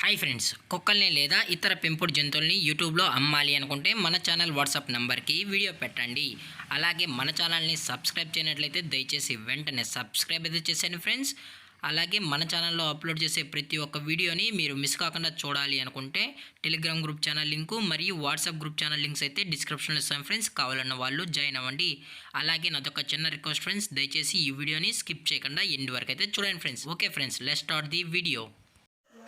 Hi friends, కుక్కల్ని లేదా ఇతర పెంపుడు జంతువుల్ని యూట్యూబ్లో అమ్మాలి అనుకుంటే మన ఛానల్ వాట్సాప్ నెంబర్కి వీడియో పెట్టండి. అలాగే మన ఛానల్ని సబ్స్క్రైబ్ చేయనట్లయితే దయచేసి వెంటనే సబ్స్క్రైబ్ అయితే చేసేయండి ఫ్రెండ్స్. అలాగే మన ఛానల్లో అప్లోడ్ చేసే ప్రతి ఒక్క వీడియోని మీరు మిస్ కాకుండా చూడాలి అనుకుంటే టెలిగ్రామ్ గ్రూప్ ఛానల్ లింకు మరియు వాట్సాప్ గ్రూప్ ఛానల్ లింక్స్ అయితే డిస్క్రిప్షన్లో ఇస్తాం ఫ్రెండ్స్. కావాలన్న వాళ్ళు జాయిన్ అవ్వండి. అలాగే నాదొక చిన్న రిక్వెస్ట్ ఫ్రెండ్స్, దయచేసి ఈ వీడియోని స్కిప్ చేయకుండా ఎండ్ వరకు అయితే చూడండి friends. Okay friends, let's start the video.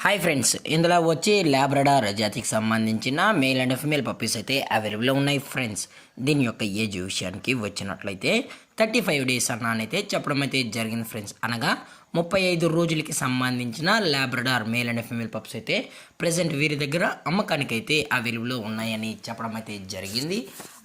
Hi friends, ఇందులో వచ్చి లాబ్రడార్ జాతికి సంబంధించిన మేల్ అండ్ ఫిమేల్ పప్పీస్ అయితే అవైలబుల్లో ఉన్నాయి ఫ్రెండ్స్. దీని యొక్క ఏజ్ విషయానికి వచ్చినట్లయితే 35 డేస్ అన్నానైతే చెప్పడం అయితే జరిగింది ఫ్రెండ్స్. అనగా 35 రోజులకి సంబంధించిన Labrador male and female pups అయితే ప్రజెంట్ వీరి దగ్గర అమ్మకానికి అయితే అవైలబుల్లో ఉన్నాయని చెప్పడం అయితే జరిగింది.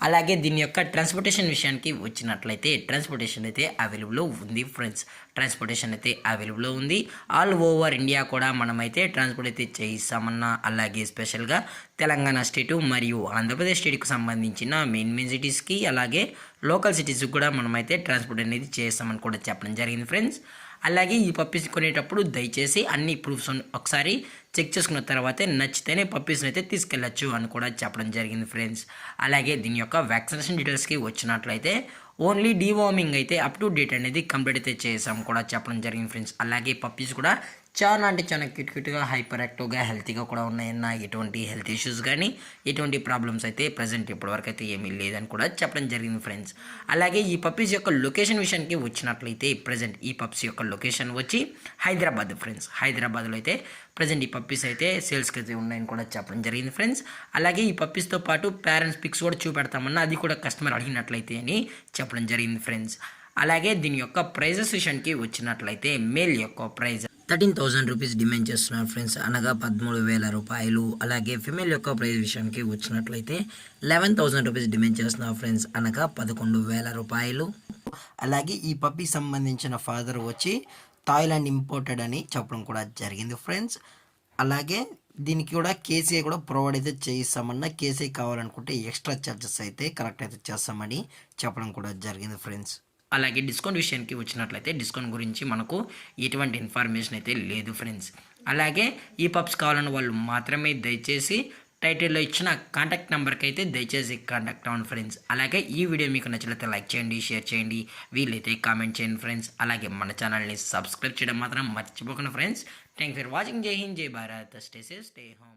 అలాగే దీని యొక్క ట్రాన్స్పోర్టేషన్ విషయానికి వచ్చినట్లయితే ట్రాన్స్పోర్టేషన్ అయితే అవైలబుల్లో ఉంది ఫ్రెండ్స్. ట్రాన్స్పోర్టేషన్ అయితే అవైలబుల్లో ఉంది. ఆల్ ఓవర్ ఇండియా కూడా మనమైతే ట్రాన్స్పోర్ట్ అయితే చేయిస్తామన్నా, అలాగే స్పెషల్గా తెలంగాణ స్టేటు మరియు ఆంధ్రప్రదేశ్ స్టేట్కి సంబంధించిన మెయిన్ సిటీస్కి అలాగే లోకల్ సిటీస్కి కూడా మనమైతే ట్రాన్స్పోర్ట్ అనేది చేస్తామని కూడా చెప్పడం జరిగింది ఫ్రెండ్స్. అలాగే ఈ పప్పీస్ కొనేటప్పుడు దయచేసి అన్ని ప్రూఫ్స్ ఒకసారి చెక్ చేసుకున్న తర్వాతే నచ్చితేనే పప్పీస్ని అయితే తీసుకెళ్ళచ్చు అని కూడా చెప్పడం జరిగింది ఫ్రెండ్స్. అలాగే దీని యొక్క వ్యాక్సినేషన్ డీటెయిల్స్కి వచ్చినట్లయితే ఓన్లీ డీవార్మింగ్ అయితే అప్ టు డేట్ అనేది కంప్లీట్ అయితే చేసాం కూడా చెప్పడం జరిగింది ఫ్రెండ్స్. అలాగే పప్పీస్ కూడా చాలా అంటే చాలా క్యూట్గా హైపర్ యాక్టివ్గా హెల్తీగా కూడా ఉన్నాయన్న, ఎటువంటి హెల్త్ ఇష్యూస్ కానీ ఎటువంటి ప్రాబ్లమ్స్ అయితే ప్రజెంట్ ఇప్పటివరకు అయితే ఏమీ లేదని కూడా చెప్పడం జరిగింది ఫ్రెండ్స్. అలాగే ఈ పప్పీస్ యొక్క లొకేషన్ విషయానికి వచ్చినట్లయితే ప్రజెంట్ ఈ పప్పీస్ యొక్క లొకేషన్ వచ్చి హైదరాబాద్ ఫ్రెండ్స్. హైదరాబాద్లో అయితే ప్రజెంట్ ఈ పప్పీస్ అయితే సేల్స్కి అయితే ఉన్నాయని కూడా చెప్పడం జరిగింది ఫ్రెండ్స్. అలాగే ఈ పప్పీస్తో పాటు పేరెంట్స్ పిక్స్ కూడా చూపెడతామన్నా, అది కూడా కస్టమర్ అడిగినట్లయితే అని చెప్పడం జరిగింది ఫ్రెండ్స్. అలాగే దీని యొక్క ప్రైజెస్ విషయానికి వచ్చినట్లయితే మేల్ యొక్క ప్రైజ్ 13,000 రూపీస్ డిమాండ్ చేస్తున్నారు ఫ్రెండ్స్, అనగా 13,000 రూపాయలు. అలాగే ఫిమేల్ యొక్క ప్రైస్ విషయానికి వచ్చినట్లయితే 11,000 రూపీస్ డిమాండ్ చేస్తున్నారు ఫ్రెండ్స్, అనగా 11,000 రూపాయలు. అలాగే ఈ పప్పీ సంబంధించిన ఫాదర్ వచ్చి థాయిలాండ్ ఇంపోర్టెడ్ అని చెప్పడం కూడా జరిగింది ఫ్రెండ్స్. అలాగే దీనికి కూడా కేసీఐ కూడా ప్రొవైడ్ అయితే చేయిస్తామన్నా, కేసీఐ కావాలనుకుంటే ఎక్స్ట్రా ఛార్జెస్ అయితే కలెక్ట్ అయితే చేస్తామని చెప్పడం కూడా జరిగింది ఫ్రెండ్స్. అలాగే డిస్కౌంట్ విషయానికి వచ్చినట్లయితే డిస్కౌంట్ గురించి మనకు ఎటువంటి ఇన్ఫర్మేషన్ అయితే లేదు ఫ్రెండ్స్. అలాగే ఈ పప్స్ కావాలని వాళ్ళు మాత్రమే దయచేసి టైటిల్లో ఇచ్చిన కాంటాక్ట్ నెంబర్కి అయితే దయచేసి కాంటాక్ట్ అవ్వండి ఫ్రెండ్స్. అలాగే ఈ వీడియో మీకు నచ్చినట్లయితే లైక్ చేయండి, షేర్ చేయండి, వీలైతే కామెంట్ చేయండి ఫ్రెండ్స్. అలాగే మన ఛానల్ని సబ్స్క్రైబ్ చేయడం మాత్రం మర్చిపోకండి ఫ్రెండ్స్. Thank for watching. జై హింద్, జై Bharat, stay safe, stay home.